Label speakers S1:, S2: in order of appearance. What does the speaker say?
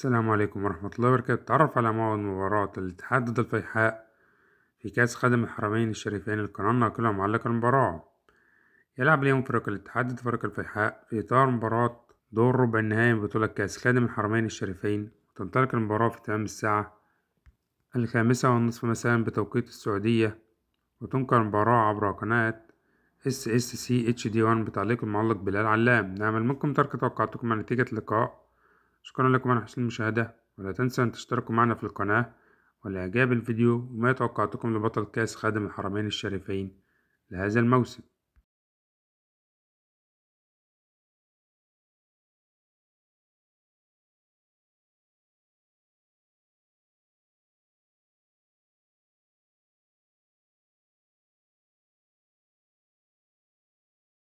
S1: السلام عليكم ورحمة الله وبركاته. تعرف على موعد مباراة الاتحاد ضد الفيحاء في كأس خادم الحرمين الشريفين. القناة الناقلة معلق المباراة. يلعب اليوم فريق الاتحاد ضد فريق الفيحاء في إطار مباراة دور ربع النهائي من بطولة كأس خادم الحرمين الشريفين، وتنطلق المباراة في تمام الساعة 5:30 مساء بتوقيت السعودية، وتنقل المباراة عبر قناة SSC HD1 بتعليق المعلق بلال علام. نعمل منكم ترك توقعاتكم عن نتيجة اللقاء. شكرا لكم على حسن المشاهدة، ولا تنسوا أن تشتركوا معنا في القناة والإعجاب الفيديو وما توقعاتكم لبطل كأس خادم الحرمين الشريفين لهذا الموسم.